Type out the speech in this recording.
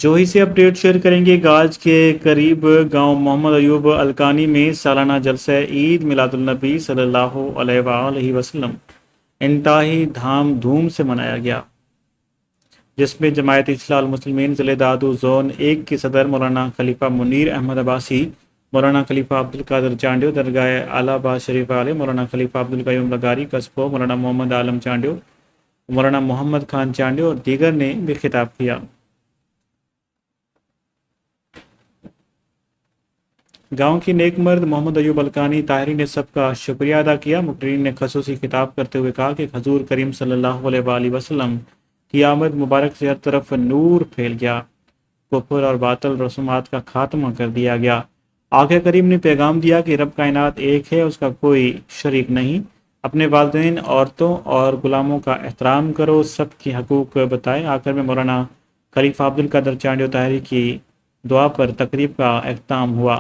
جوہی سے update share کریں گے۔ گاج کے قریب گاؤں محمد ایوب الکانی میں سالانہ جلسہ عید میلاد النبی صلی اللہ علیہ وآلہ وسلم انتہائی دھوم سے منایا گیا، جس میں جماعت اصلاح المسلمین ضلع دادو زون 1 کے صدر مولانا خلیفہ منیر احمد عباسی، مولانا خلیفہ عبدالقادر چانڈیو درگاہ اعلی آباد شریف والے، مولانا خلیفہ عبدالقیوم لغاری قصبوں، مولانا محمد عالم چانڈیو، مولانا محمد خان چانڈیو اور دیگر نے بھی خطاب کیا۔ گاؤں کی نیک مرد محمد ایوب الکانی طاہری نے سب کا شکریہ ادا کیا۔ مقررین نے خصوصی خطاب کرتے ہوئے کہا کہ حضور کریم صلی اللہ علیہ وآلہ وسلم کی آمد مبارک سے ہر طرف نور پھیل گیا، کفر اور باطل رسومات کا خاتمہ کر دیا گیا۔ آقا کریم نے پیغام دیا کہ رب کائنات ایک ہے، اس کا کوئی شریک نہیں، اپنے والدین، عورتوں اور غلاموں کا احترام کرو، سب کی حقوق بتائے۔ آخر میں مولانا خلیفہ عبدالقادر چانڈیو طاہری کی دعا پر تقریب کا اختتام ہوا۔